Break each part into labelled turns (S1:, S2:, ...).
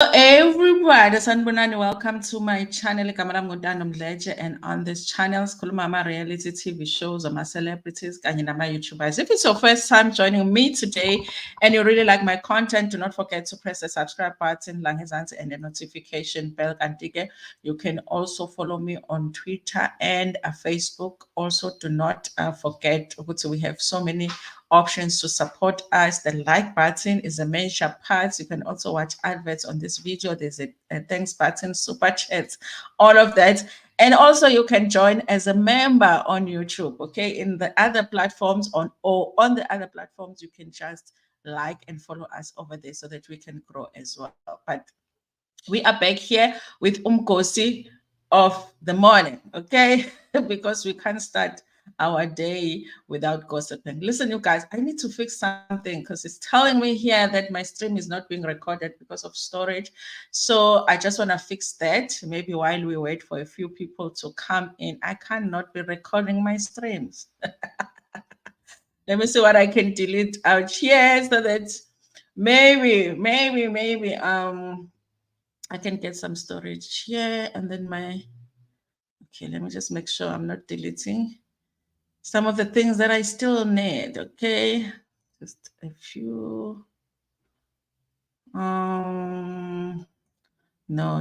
S1: Everybody, sanibonani, welcome to my channel. And on this channel, sikhuluma reality TV shows, celebrities, kanye YouTubers. If it's your first time joining me today and you really like my content, do not forget to press the subscribe button, and the notification bell. You can also follow me on Twitter and Facebook. Also, do not forget, we have so many options to support us. The like button is a major part. You can also watch adverts on this video. There's a thanks button, super chats, all of that. And also you can join as a member on YouTube, okay? In the other platforms on the other platforms, you can just like and follow us over there so that we can grow as well. But we are back here with Umkosi of the morning, okay? Because we can't start our day without gossiping. Listen, you guys, I need to fix something because it's telling me here that my stream is not being recorded because of storage. So I just want to fix that. Maybe while we wait for a few people to come in, I cannot be recording my streams. Let me see what I can delete out here so that maybe I can get some storage here, and then okay, let me just make sure I'm not deleting some of the things that I still need, okay? Just a few. No,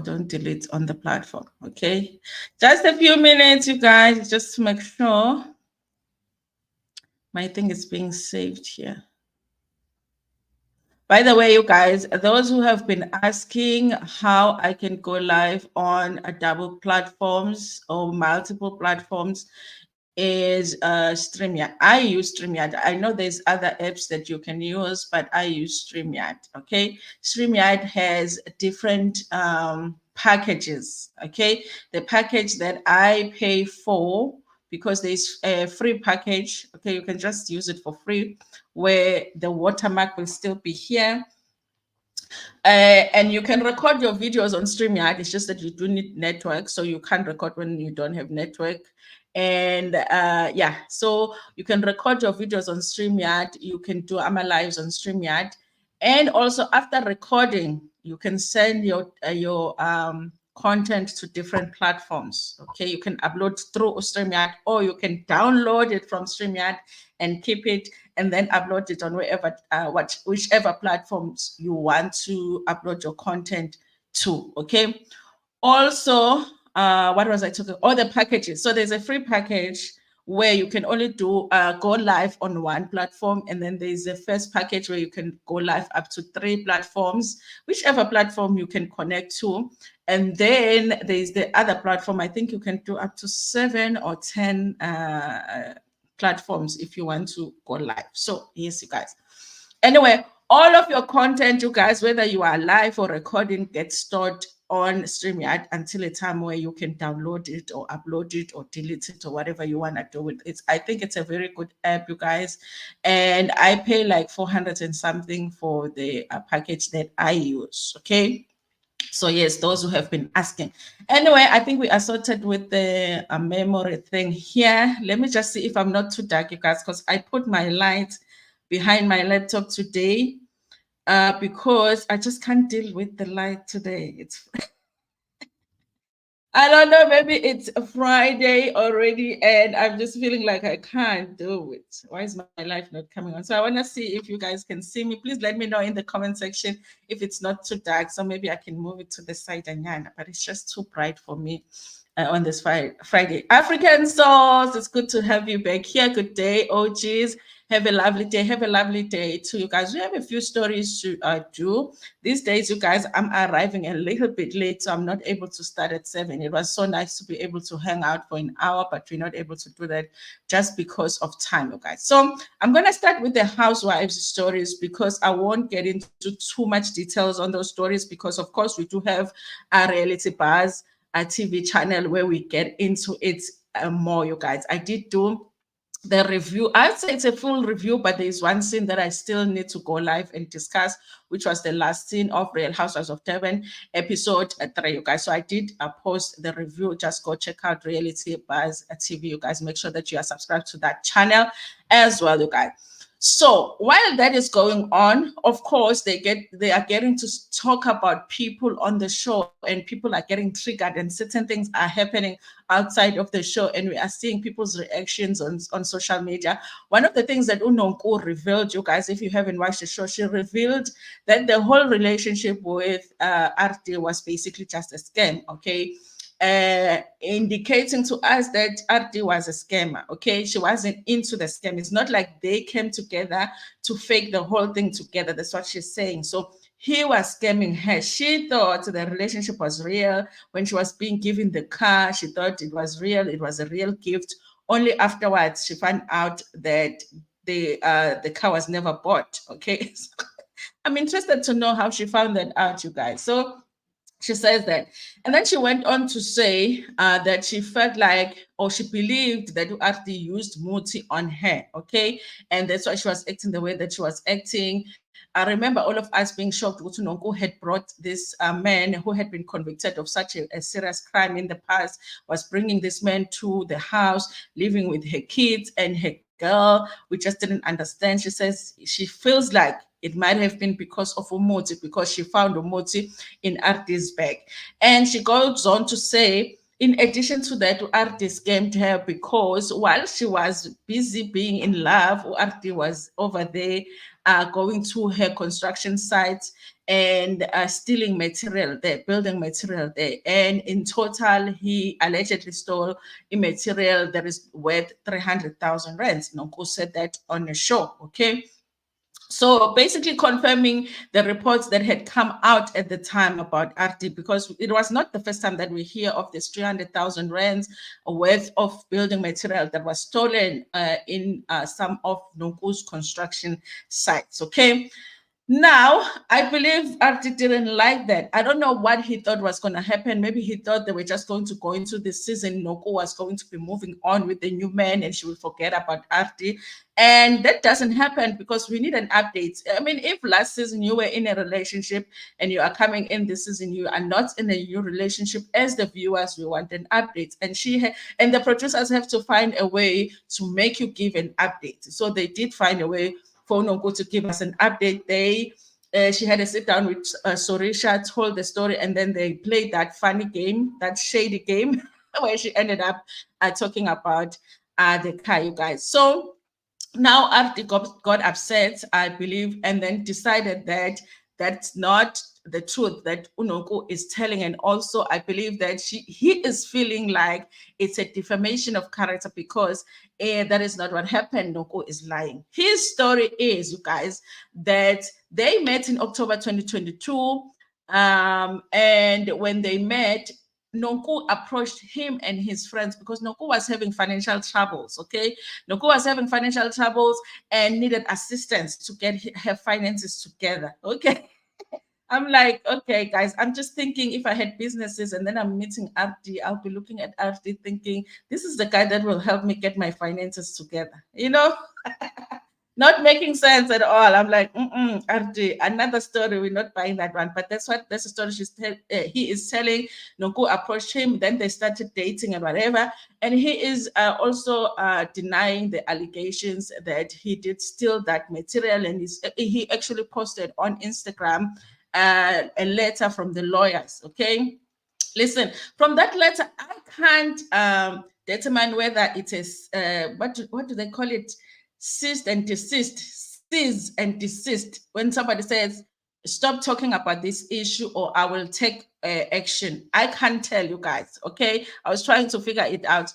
S1: don't delete on the platform, okay? Just a few minutes, you guys, just to make sure my thing is being saved here. By the way, you guys, those who have been asking how I can go live on a double platforms or multiple platforms is StreamYard. I use StreamYard. I know there's other apps that you can use, but I use StreamYard, okay? StreamYard has different packages, okay? The package that I pay for, because there's a free package, okay, you can just use it for free, where the watermark will still be here. And you can record your videos on StreamYard. It's just that you do need network, so you can't record when you don't have network. And yeah, so you can record your videos on StreamYard. You can do AMA Lives on StreamYard. And also after recording, you can send your content to different platforms. Okay, you can upload through StreamYard, or you can download it from StreamYard and keep it, and then upload it on whichever platforms you want to upload your content to. Okay. Also, what was I talking? All the packages. So there's a free package where you can only do go live on one platform, and then there's a first package where you can go live up to 3 platforms, whichever platform you can connect to. And then there's the other platform. I think you can do up to 7 or 10 platforms if you want to go live. So yes, you guys. Anyway, all of your content, you guys, whether you are live or recording, gets stored on StreamYard until a time where you can download it or upload it or delete it or whatever you want to do with it. I think it's a very good app, you guys. And I pay like 400 and something for the package that I use. Okay. So yes, those who have been asking. Anyway, I think we are sorted with the memory thing here. Let me just see if I'm not too dark, you guys, because I put my light behind my laptop today because I just can't deal with the light today. It's I don't know, maybe it's a Friday already and I'm just feeling like I can't do it. Why is my life not coming on? So I want to see if you guys can see me. Please let me know in the comment section if it's not too dark. So maybe I can move it to the side, but it's just too bright for me on this Friday. African Souls, it's good to have you back here. Good day, OGs. Have a lovely day. Have a lovely day too, you guys. We have a few stories to do. These days, you guys, I'm arriving a little bit late, so I'm not able to start at 7. It was so nice to be able to hang out for an hour, but we're not able to do that just because of time, you guys. So I'm going to start with the housewives stories because I won't get into too much details on those stories because, of course, we do have a reality bars, a TV channel where we get into it more, you guys. I did do the review. I'd say it's a full review, but there's one scene that I still need to go live and discuss, which was the last scene of Real Housewives of Devon, episode 3, you guys. So I did post the review. Just go check out Reality Buzz TV, you guys. Make sure that you are subscribed to that channel as well, you guys. So while that is going on, of course, they are getting to talk about people on the show, and people are getting triggered, and certain things are happening outside of the show, and we are seeing people's reactions on social media. One of the things that Unonko revealed, you guys, if you haven't watched the show, she revealed that the whole relationship with RT was basically just a scam. Okay, indicating to us that RD was a scammer. Okay, she wasn't into the scam. It's not like they came together to fake the whole thing together. That's what she's saying. So he was scamming her. She thought the relationship was real. When she was being given the car, she thought it was real. It was a real gift. Only afterwards she found out that the car was never bought. Okay, I'm interested to know how she found that out, you guys. So she says that. And then she went on to say that she felt like, or she believed that Uarti used Muti on her, okay? And that's why she was acting the way that she was acting. I remember all of us being shocked. Nonku had brought this man who had been convicted of such a serious crime in the past, was bringing this man to the house, living with her kids and her girl. We just didn't understand. She says she feels like it might have been because of Umoti, because she found Umoti in Arti's bag. And she goes on to say, in addition to that, Arti scammed her because while she was busy being in love, Arti was over there going to her construction site and stealing material there, building material there. And in total, he allegedly stole a material that is worth 300,000 rands. Nonko said that on a show, okay? So basically confirming the reports that had come out at the time about RT, because it was not the first time that we hear of this 300,000 rands worth of building material that was stolen in some of Nonku's construction sites, okay? Now, I believe Artie didn't like that. I don't know what he thought was going to happen. Maybe he thought they were just going to go into this season. Noko was going to be moving on with the new man and she will forget about Artie. And that doesn't happen because we need an update. I mean, if last season you were in a relationship and you are coming in this season, you are not in a new relationship, as the viewers, we want an update. And the producers have to find a way to make you give an update. So they did find a way for Nonko to give us an update. She had a sit down with Sorisha, told the story, and then they played that funny game, that shady game, where she ended up talking about the car, you guys. So now Arti got upset, I believe, and then decided that that's not the truth that Unoko is telling. And also, I believe that he is feeling like it's a defamation of character because that is not what happened. Unoko is lying. His story is, you guys, that they met in October 2022. And when they met, Nonku approached him and his friends because Nonku was having financial troubles, okay? Nonku was having financial troubles and needed assistance to get her finances together, okay? I'm like, okay, guys, I'm just thinking if I had businesses and then I'm meeting RD, I'll be looking at RD thinking, this is the guy that will help me get my finances together, you know? Not making sense at all. I'm like, RD, another story. We're not buying that one. But that's the story he is telling. Nonku approached him. Then they started dating and whatever. And he is also denying the allegations that he did steal that material. And he actually posted on Instagram a letter from the lawyers. Okay. Listen, from that letter, I can't determine whether it is what do they call it? Cease and desist. When somebody says, "Stop talking about this issue," or "I will take action," I can't tell you guys. Okay, I was trying to figure it out.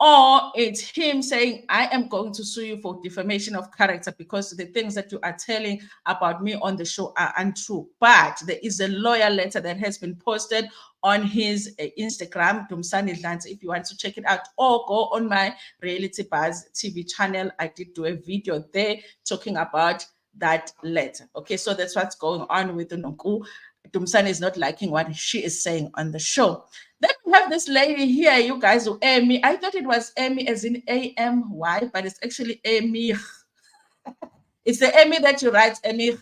S1: Or it's him saying, I am going to sue you for defamation of character because the things that you are telling about me on the show are untrue. But there is a lawyer letter that has been posted on his Instagram, Dumsani Dlans, if you want to check it out, or go on my Reality Buzz TV channel. I did do a video there talking about that letter. Okay, so that's what's going on with the Nonku. Dumsani is not liking what she is saying on the show. Then we have this lady here, you guys, who Amy. I thought it was Amy as in AMY, but it's actually Amy. It's the Amy that you write, Amy.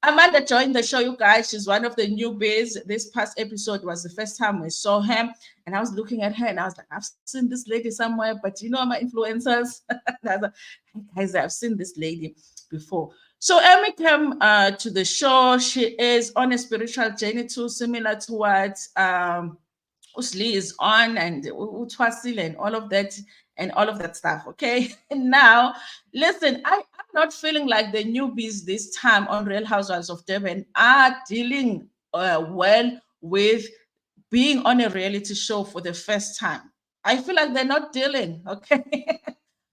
S1: Amanda joined the show, you guys. She's one of the newbies. This past episode was the first time we saw her. And I was looking at her and I was like, I've seen this lady somewhere, but you know, my influencers. I was like, hey guys, I've seen this lady before. So Emmy came to the show. She is on a spiritual journey too, similar to what Usli is on, and Utwasil and all of that stuff. Okay. And now, listen, I'm not feeling like the newbies this time on Real Housewives of Durban are dealing well with being on a reality show for the first time. I feel like they're not dealing, okay?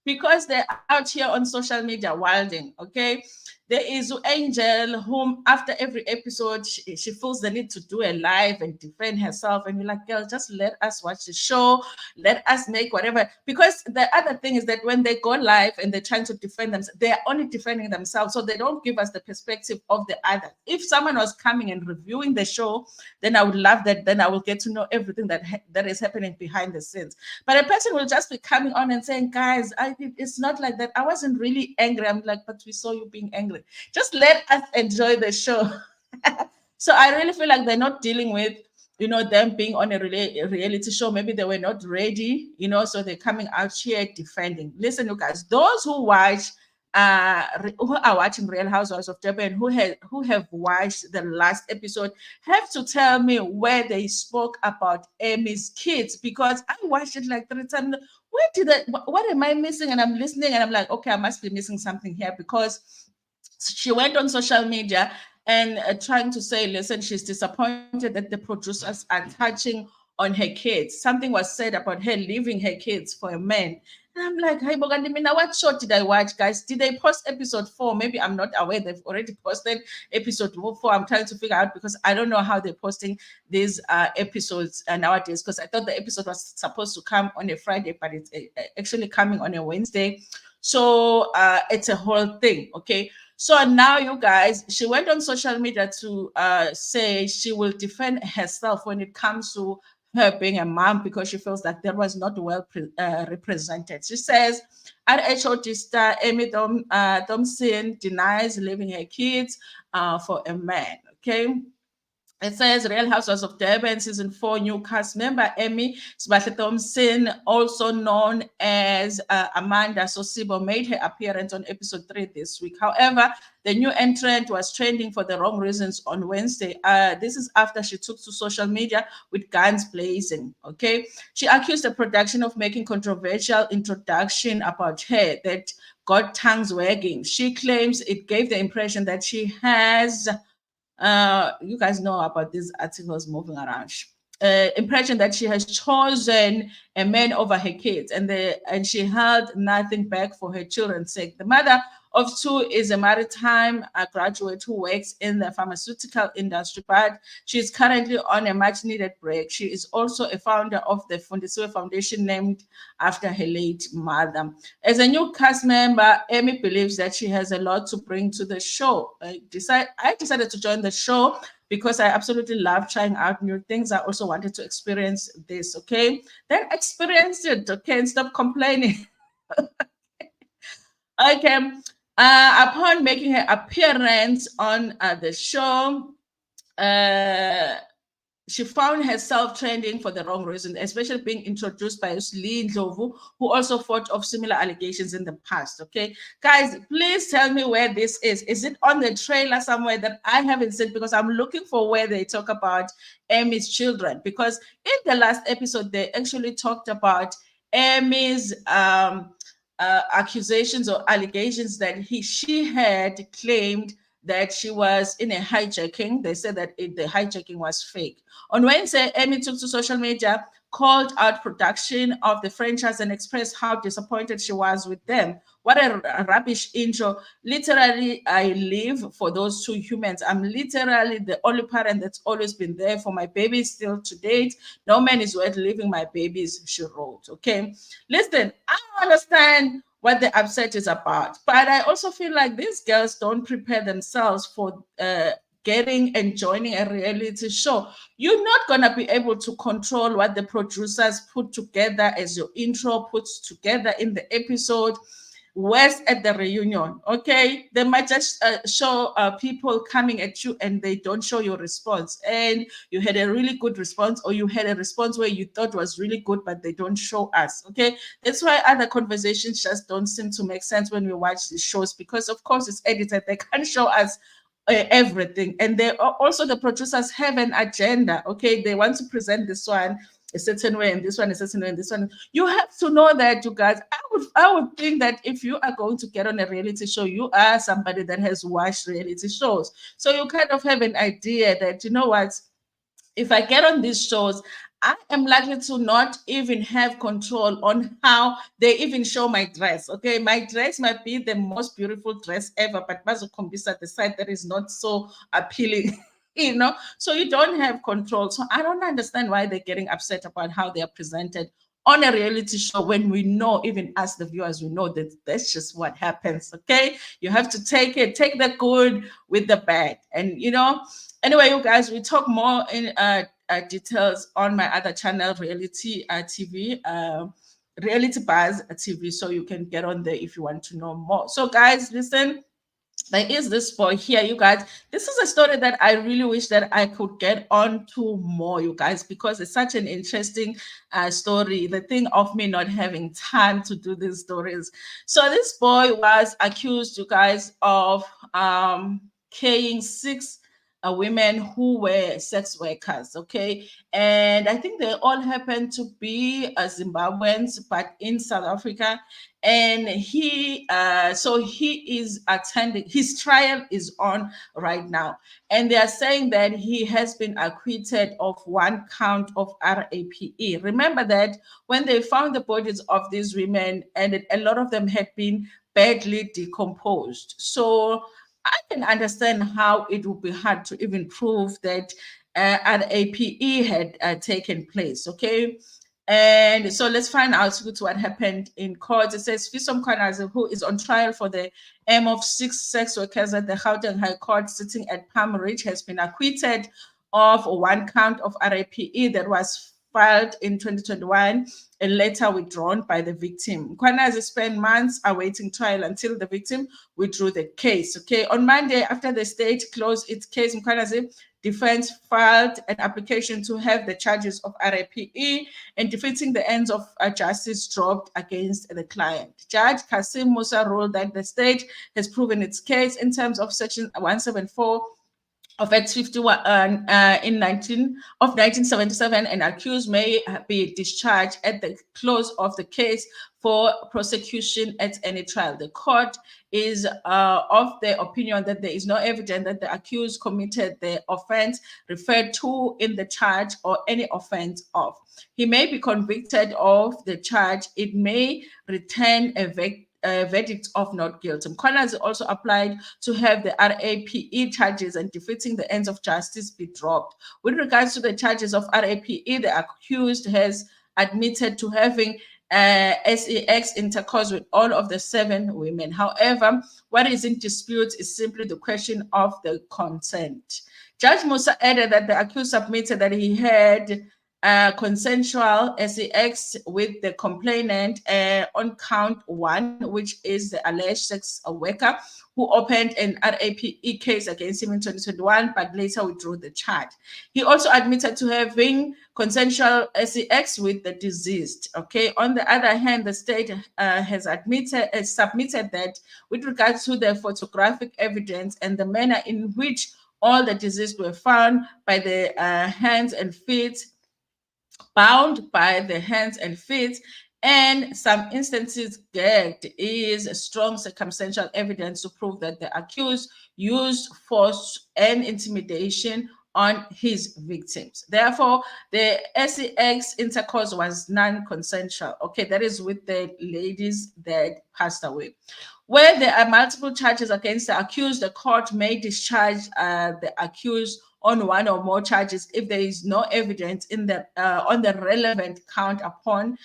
S1: Because they're out here on social media wilding, okay? There is Angel, whom after every episode, she feels the need to do a live and defend herself. And you're like, girl, just let us watch the show. Let us make whatever. Because the other thing is that when they go live and they're trying to defend themselves, they're only defending themselves. So they don't give us the perspective of the other. If someone was coming and reviewing the show, then I would love that. Then I will get to know everything that is happening behind the scenes. But a person will just be coming on and saying, guys, it's not like that. I wasn't really angry. I'm like, but we saw you being angry. Just let us enjoy the show. So I really feel like they're not dealing with, them being on a reality show. Maybe they were not ready, so they're coming out here defending. Listen, you guys, those who who are watching Real Housewives of Durban, who have watched the last episode, have to tell me where they spoke about Emmy's kids, because I watched it like 3 times. What am I missing? And I'm listening and I'm like, okay, I must be missing something here, because she went on social media and trying to say, listen, she's disappointed that the producers are touching on her kids. Something was said about her leaving her kids for a man. And I'm like, hey, Bogandimina, what show did I watch, guys? Did they post episode 4? Maybe I'm not aware. They've already posted episode 4. I'm trying to figure out, because I don't know how they're posting these episodes nowadays, because I thought the episode was supposed to come on a Friday, but it's actually coming on a Wednesday. So it's a whole thing, okay? So now, you guys, she went on social media to say she will defend herself when it comes to her being a mom, because she feels that that was not well represented. She says, RHOD star Amy Thompson denies leaving her kids for a man, okay? It says Real Housewives of Durban season 4 new cast member Emmy Thompson, also known as Amanda Sosibo, made her appearance on episode 3 this week. However, the new entrant was trending for the wrong reasons on Wednesday. This is after she took to social media with guns blazing. Okay, she accused the production of making controversial introduction about her that got tongues wagging. She claims it gave the impression that she has. You guys know about these articles moving around. Impression that she has chosen a man over her kids, and she held nothing back for her children's sake. The mother of 2 is a maritime graduate who works in the pharmaceutical industry, but she's currently on a much-needed break. She is also a founder of the Fundisiwe Foundation, named after her late mother. As a new cast member, Amy believes that she has a lot to bring to the show. I decided to join the show because I absolutely love trying out new things. I also wanted to experience this, okay? Then experience it, okay? And stop complaining. Okay. Upon making her appearance on the show, she found herself trending for the wrong reason, especially being introduced by Lee Ndlovu, who also fought off similar allegations in the past. Okay, guys, please tell me where this is. Is it on the trailer somewhere that I haven't seen? Because I'm looking for where they talk about Emmy's children. Because in the last episode, they actually talked about Emmy's accusations or allegations that she had claimed that she was in a hijacking. They said that the hijacking was fake. On Wednesday, Emmy took to social media, called out production of the franchise and expressed how disappointed she was with them. What a rubbish intro. Literally, I live for those 2 humans. I'm literally the only parent that's always been there for my babies still to date. No man is worth leaving my babies, she wrote. Okay. Listen, I understand what the upset is about, but I also feel like these girls don't prepare themselves for getting and joining a reality show. You're not going to be able to control what the producers put together as your intro puts together in the episode. Worse at the reunion, okay? They might just show people coming at you and they don't show your response. And you had a really good response, or you had a response where you thought was really good, but they don't show us, okay? That's why other conversations just don't seem to make sense when we watch these shows, because of course it's edited. They can't show us everything. And they also, the producers have an agenda, okay? They want to present this one a certain way and this one a certain way and this one. You have to know that, you guys. I would think that if you are going to get on a reality show, you are somebody that has watched reality shows. So you kind of have an idea that, you know what, if I get on these shows, I am likely to not even have control on how they even show my dress. Okay, my dress might be the most beautiful dress ever, but Bazokombisa at the side that is not so appealing. So you don't have control. So I don't understand why they're getting upset about how they are presented on a reality show, when we know, even as the viewers, we know that that's just what happens. Okay, you have to take the good with the bad. And anyway, you guys, we talk more in details on my other channel, Reality TV, Reality Buzz TV, so you can get on there if you want to know more. So guys, listen, there is this boy here, you guys. This is a story that I really wish that I could get on to more, you guys, because it's such an interesting story. The thing of me not having time to do these stories. So this boy was accused, you guys, of killing 6 women who were sex workers, okay? And I think they all happened to be Zimbabweans, but in South Africa. And he is attending, his trial is on right now, and they are saying that he has been acquitted of 1 count of RAPE. Remember that when they found the bodies of these women, and a lot of them had been badly decomposed, so I can understand how it would be hard to even prove that RAPE had taken place, okay? And so let's find out what happened in court. It says Fisom Kwanazi, who is on trial for the aim of 6 sex workers at the Gauteng High Court sitting at Palm Ridge, has been acquitted of 1 count of RAPE that was filed in 2021 and later withdrawn by the victim. Kwanazi spent months awaiting trial until the victim withdrew the case. Okay, on Monday, after the state closed its case, Kwanazi defense filed an application to have the charges of RAPE and defeating the ends of justice dropped against the client. Judge Kasim Musa ruled that the state has proven its case in terms of Section 174 of Act 51 in 1977, and accused may be discharged at the close of the case for prosecution at any trial. The court is of the opinion that there is no evidence that the accused committed the offense referred to in the charge or any offense of. He may be convicted of the charge. It may return a verdict of not guilty. Kwanazi also applied to have the RAPE charges and defeating the ends of justice be dropped. With regards to the charges of RAPE, the accused has admitted to having sex intercourse with all of the 7 women. However, what is in dispute is simply the question of the consent. Judge Musa added that the accused submitted that he had consensual sex with the complainant on count 1, which is the alleged sex worker who opened an RAPE case against him in 2021, but later withdrew the charge. He also admitted to having consensual sex with the deceased. Okay. On the other hand, the state has submitted that with regards to the photographic evidence and the manner in which all the deceased were found by the hands and feet, bound by the hands and feet, and some instances gagged, is strong circumstantial evidence to prove that the accused used force and intimidation on his victims. Therefore, the sex intercourse was non-consensual. Okay, that is with the ladies that passed away. Where there are multiple charges against the accused, the court may discharge the accused on 1 or more charges if there is no evidence in the on the relevant count upon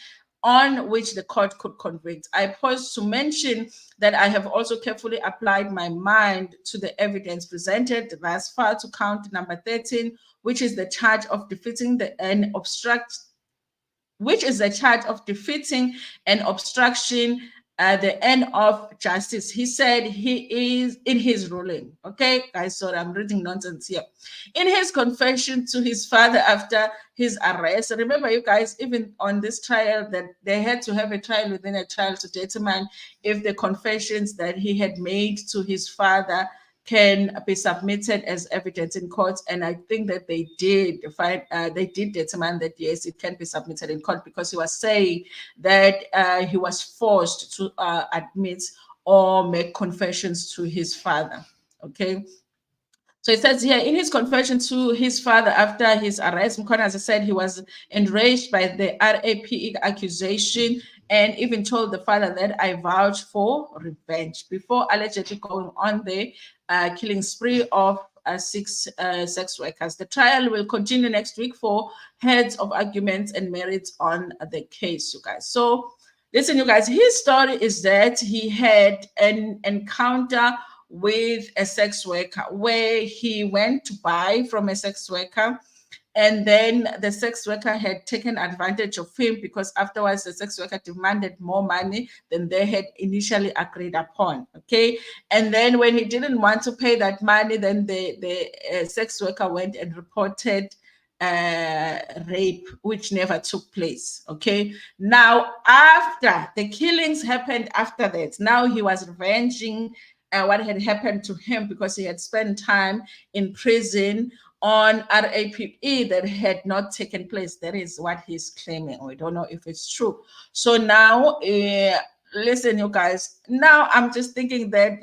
S1: on which the court could convict. I pause to mention that I have also carefully applied my mind to the evidence presented thus far to count number 13, which is the charge of defeating which is the charge of defeating an obstruction the end of justice. He said he is in his ruling. Okay, guys, sorry, I'm reading nonsense here. In his confession to his father after his arrest, remember, you guys, even on this trial, that they had to have a trial within a trial to determine if the confessions that he had made to his father can be submitted as evidence in court, and I think that they did determine that yes, it can be submitted in court, because he was saying that he was forced to admit or make confessions to his father. Okay. So it says here, in his confession to his father after his arrest, Mkhona, as I said, he was enraged by the RAPE accusation and even told the father that I vouch for revenge before allegedly going on the killing spree of 6 sex workers. The trial will continue next week for heads of arguments and merits on the case, you guys. So listen, you guys, his story is that he had an encounter with a sex worker where he went to buy from a sex worker, and then the sex worker had taken advantage of him because afterwards the sex worker demanded more money than they had initially agreed upon. Okay. And then when he didn't want to pay that money, then the sex worker went and reported rape, which never took place. Okay. Now, after the killings happened after that, now he was revenging what had happened to him because he had spent time in prison on RAPE that had not taken place. That is what he's claiming. We don't know if it's true. So now, listen, you guys, now I'm just thinking that,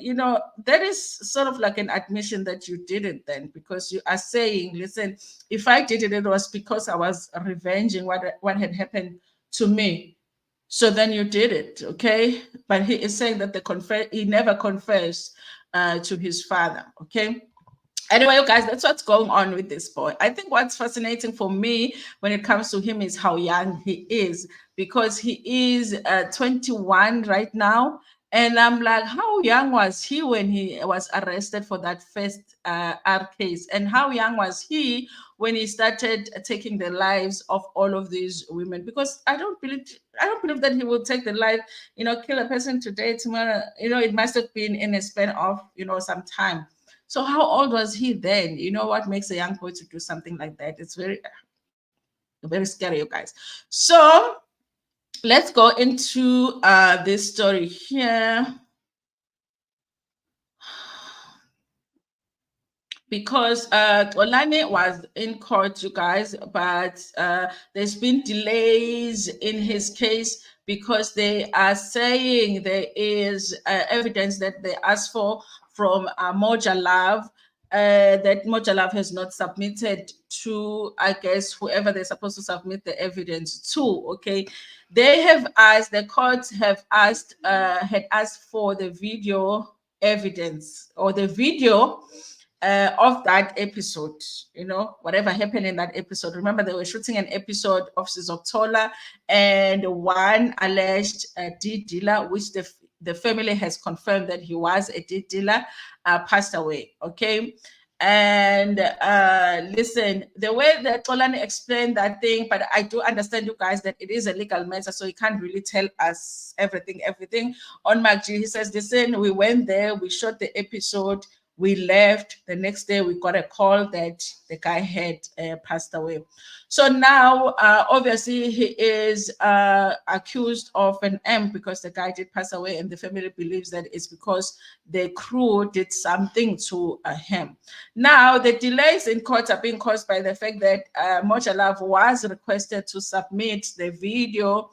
S1: that is sort of like an admission that you did it then, because you are saying, listen, if I did it, it was because I was revenging what had happened to me. So then you did it, okay? But he is saying that he never confessed to his father, okay? Anyway, you guys, that's what's going on with this boy. I think what's fascinating for me when it comes to him is how young he is, because he is 21 right now. And I'm like, how young was he when he was arrested for that first R case? And how young was he when he started taking the lives of all of these women? Because I don't believe that he will take the life, kill a person today, tomorrow. It must have been in a span of, some time. So how old was he then? What makes a young boy to do something like that? It's very, very scary, you guys. So let's go into this story here. Because Xolani was in court, you guys, but there's been delays in his case because they are saying there is evidence that they asked for from Moja Love that Moja Love has not submitted to, I guess, whoever they're supposed to submit the evidence to. Okay, they have asked, the court have asked, had asked for the video evidence or the video of that episode, whatever happened in that episode. Remember, they were shooting an episode of Sizokuthola and one alleged deed dealer, which the family has confirmed that he was a deed dealer, passed away. Okay. And listen, the way that Xolani explained that thing, but I do understand, you guys, that it is a legal matter, so he can't really tell us everything. On MacG, he says, listen, we went there, we shot the episode, we left. The next day, we got a call that the guy had passed away. So now, obviously, he is accused of an M because the guy did pass away, and the family believes that it's because the crew did something to him. Now, the delays in court are being caused by the fact that Moja Love was requested to submit the video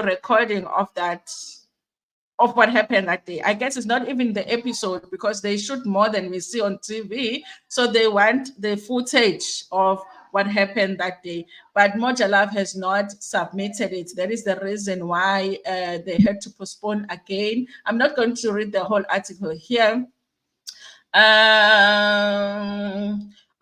S1: recording of what happened that day. I guess it's not even the episode because they shoot more than we see on TV. So they want the footage of what happened that day. But Moja Love has not submitted it. That is the reason why they had to postpone again. I'm not going to read the whole article here.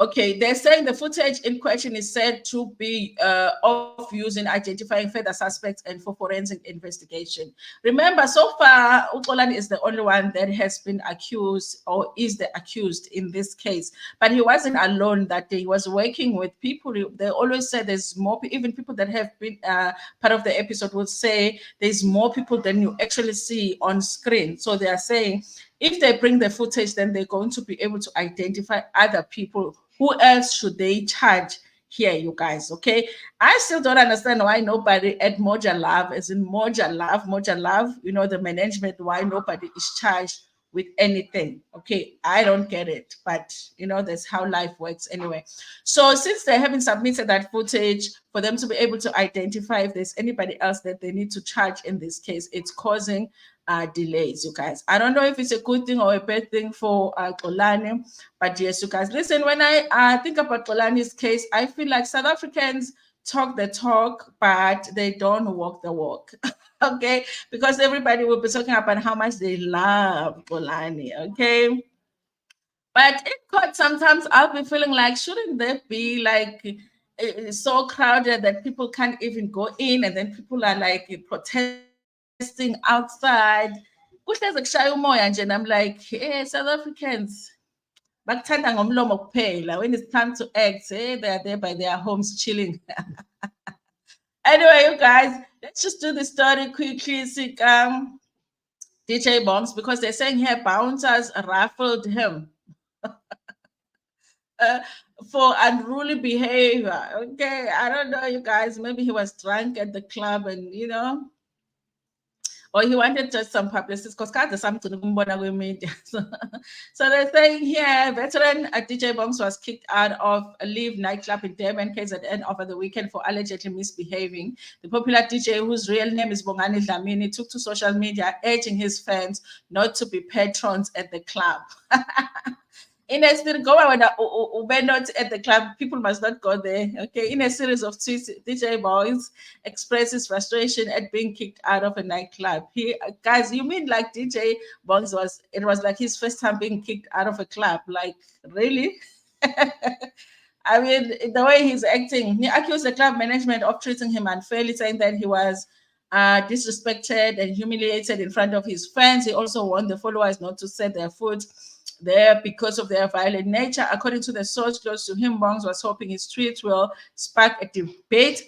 S1: Okay, they're saying the footage in question is said to be of use in identifying further suspects and for forensic investigation. Remember, so far, Xolani is the only one that has been accused or is the accused in this case. But he wasn't alone that day. He was working with people. They always say there's more, even people that have been part of the episode will say there's more people than you actually see on screen. So they are saying if they bring the footage, then they're going to be able to identify other people. Who else should they charge here, you guys? Okay, I still don't understand why nobody at Moja Love, as in Moja Love, you know, the management, why nobody is charged with anything. Okay, I don't get it, but you know, that's how life works anyway. So since they haven't submitted that footage for them to be able to identify if there's anybody else that they need to charge in this case, it's causing delays, you guys. I don't know if it's a good thing or a bad thing for Xolani, but yes, you guys, listen, when I think about Xolani's case, I feel like South Africans talk the talk, but they don't walk the walk. Okay, because everybody will be talking about how much they love Xolani, okay? But in court, sometimes I'll be feeling like, shouldn't there be like so crowded that people can't even go in, and then people are like protesting outside. And I'm like, hey, South Africans, bakuthanda ngomlomo kuphela. When it's time to act, they are there by their homes chilling. Anyway, you guys, let's just do the story quickly. DJ Bongs, because they're saying here bouncers raffled him for unruly behavior. Okay, I don't know, you guys. Maybe he was drunk at the club, and you know, or he wanted just some publicity because there's something to media. So they're saying here, veteran DJ Bongs was kicked out of a Live nightclub in Durban, KZN, over the weekend for allegedly misbehaving. The popular DJ, whose real name is Bongani Dlamini, took to social media urging his fans not to be patrons at the club. In a series, go when we're not at the club, people must not go there. Okay. In a series of tweets, DJ Bongs expresses frustration at being kicked out of a nightclub. Guys, you mean like DJ Bongs it was like his first time being kicked out of a club? Like, really? I mean, the way he's acting, he accused the club management of treating him unfairly, saying that he was disrespected and humiliated in front of his fans. He also warned the followers not to set their foot there because of their violent nature. According to the source close to him, Bongs was hoping his tweets will spark a debate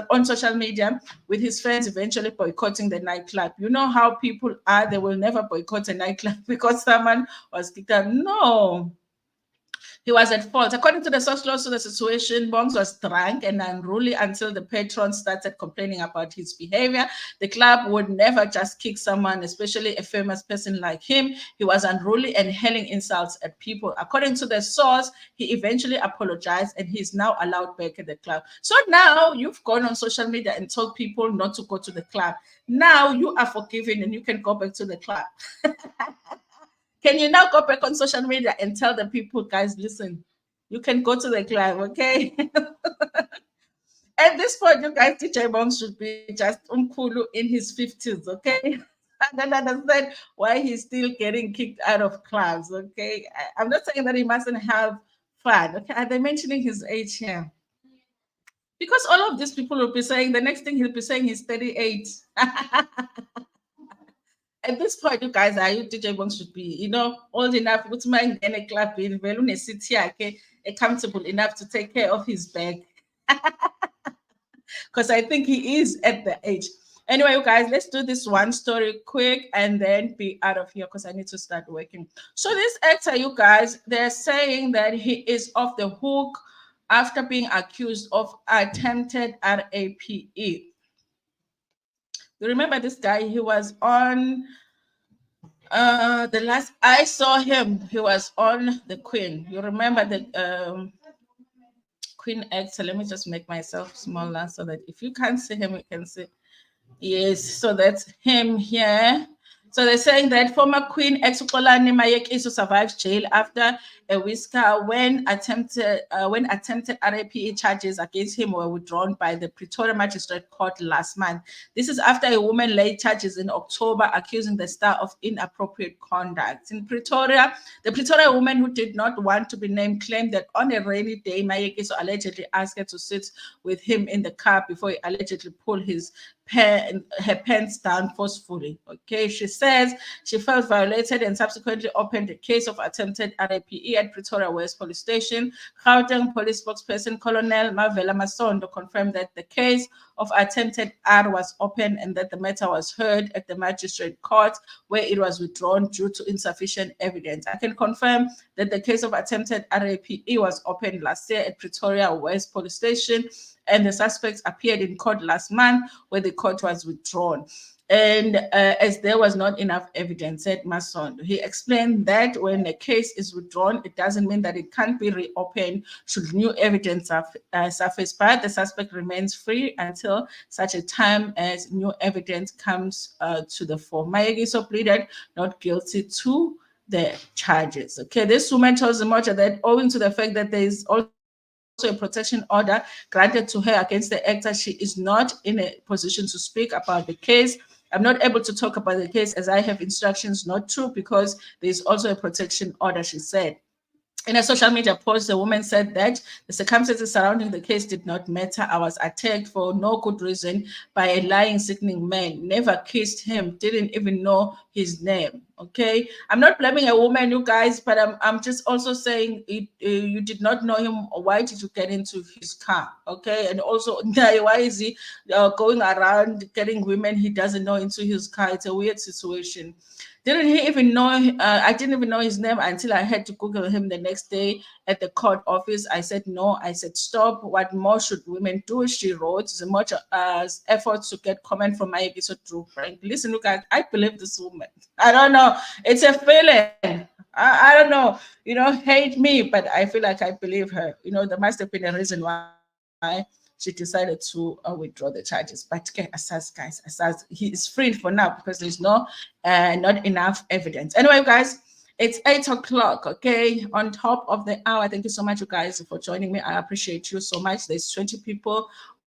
S1: on social media, with his fans eventually boycotting the nightclub. You know how people are, they will never boycott a nightclub because someone was kicked out. No. He was at fault. According to the source close to the situation, Bongs was drunk and unruly until the patrons started complaining about his behavior. The club would never just kick someone, especially a famous person like him. He was unruly and hurling insults at people. According to the source, he eventually apologized and he's now allowed back at the club. So now you've gone on social media and told people not to go to the club. Now you are forgiven and you can go back to the club. Can you now go back on social media and tell the people, guys, listen, you can go to the club, okay? At this point, you guys, DJ Bongs should be just Umkulu in his 50s, okay? I don't understand why he's still getting kicked out of clubs, okay? I'm not saying that he mustn't have fun, okay? Are they mentioning his age here? Because all of these people will be saying, the next thing he'll be saying he's 38. At this point, you guys, are you DJ Bongs should be, you know, old enough to mind in a club in Velune City, okay, comfortable enough to take care of his bag. Because I think he is at the age. Anyway, you guys, let's do this one story quick and then be out of here because I need to start working. So this actor, you guys, they're saying that he is off the hook after being accused of attempted RAPE. You remember this guy? He was on the last I saw him, he was on The Queen. You remember the Queen actor? Let me just make myself smaller so that if you can't see him, you can see. Yes, so that's him here. So they're saying that former Queen Xolani Khumalo survived jail after a whisker when attempted RAPE charges against him were withdrawn by the Pretoria Magistrate Court last month. This is after a woman laid charges in October accusing the star of inappropriate conduct. In Pretoria, the Pretoria woman who did not want to be named claimed that on a rainy day, Khumalo allegedly asked her to sit with him in the car before he allegedly pulled her pants down forcefully. Okay, she says she felt violated and subsequently opened a case of attempted RAPE at Pretoria West Police Station. Gauteng Police spokesperson Colonel Mavela Masondo confirmed that the case of attempted R was open and that the matter was heard at the magistrate court, where it was withdrawn due to insufficient evidence. I can confirm that the case of attempted RAPE was opened last year at Pretoria West Police Station, and the suspects appeared in court last month, where the court was withdrawn. And as there was not enough evidence, said Masondo. He explained that when a case is withdrawn, it doesn't mean that it can't be reopened should new evidence surface, but the suspect remains free until such a time as new evidence comes to the fore. Khumalo pleaded not guilty to the charges. Okay, this woman tells the Moja that owing to the fact that there is also a protection order granted to her against the actor, she is not in a position to speak about the case. I'm not able to talk about the case as I have instructions not to, because there's also a protection order, she said. In a social media post, the woman said that the circumstances surrounding the case did not matter. I was attacked for no good reason by a lying, sickening man. Never kissed him, didn't even know his name. Okay, I'm not blaming a woman, you guys, but I'm just also saying you did not know him. Why did you get into his car? Okay, and also why is he going around getting women he doesn't know into his car? It's a weird situation. Didn't he even know? I didn't even know his name until I had to Google him the next day at the court office. I said no. I said stop. What more should women do? She wrote. So much efforts to get comment from my episode through Frank. Listen, look, I believe this woman. I don't know. It's a feeling. I don't know. Hate me, but I feel like I believe her. There must have been a reason why she decided to withdraw the charges. But okay, guys, he is free for now because there's not enough evidence. Anyway, guys, it's 8:00. Okay, on top of the hour. Thank you so much, you guys, for joining me. I appreciate you so much. There's 20 people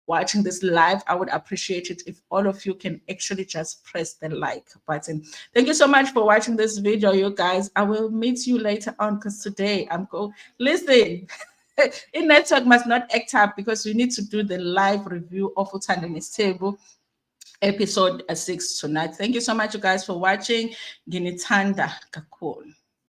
S1: watching this live. I would appreciate it if all of you can actually just press the like button. Thank you so much for watching this video, you guys. I will meet you later on because today I'm going. Listen. In network must not act up because we need to do the live review of Uthandani's Table episode 6 tonight. Thank you so much, you guys, for watching. Ginithanda kakulu.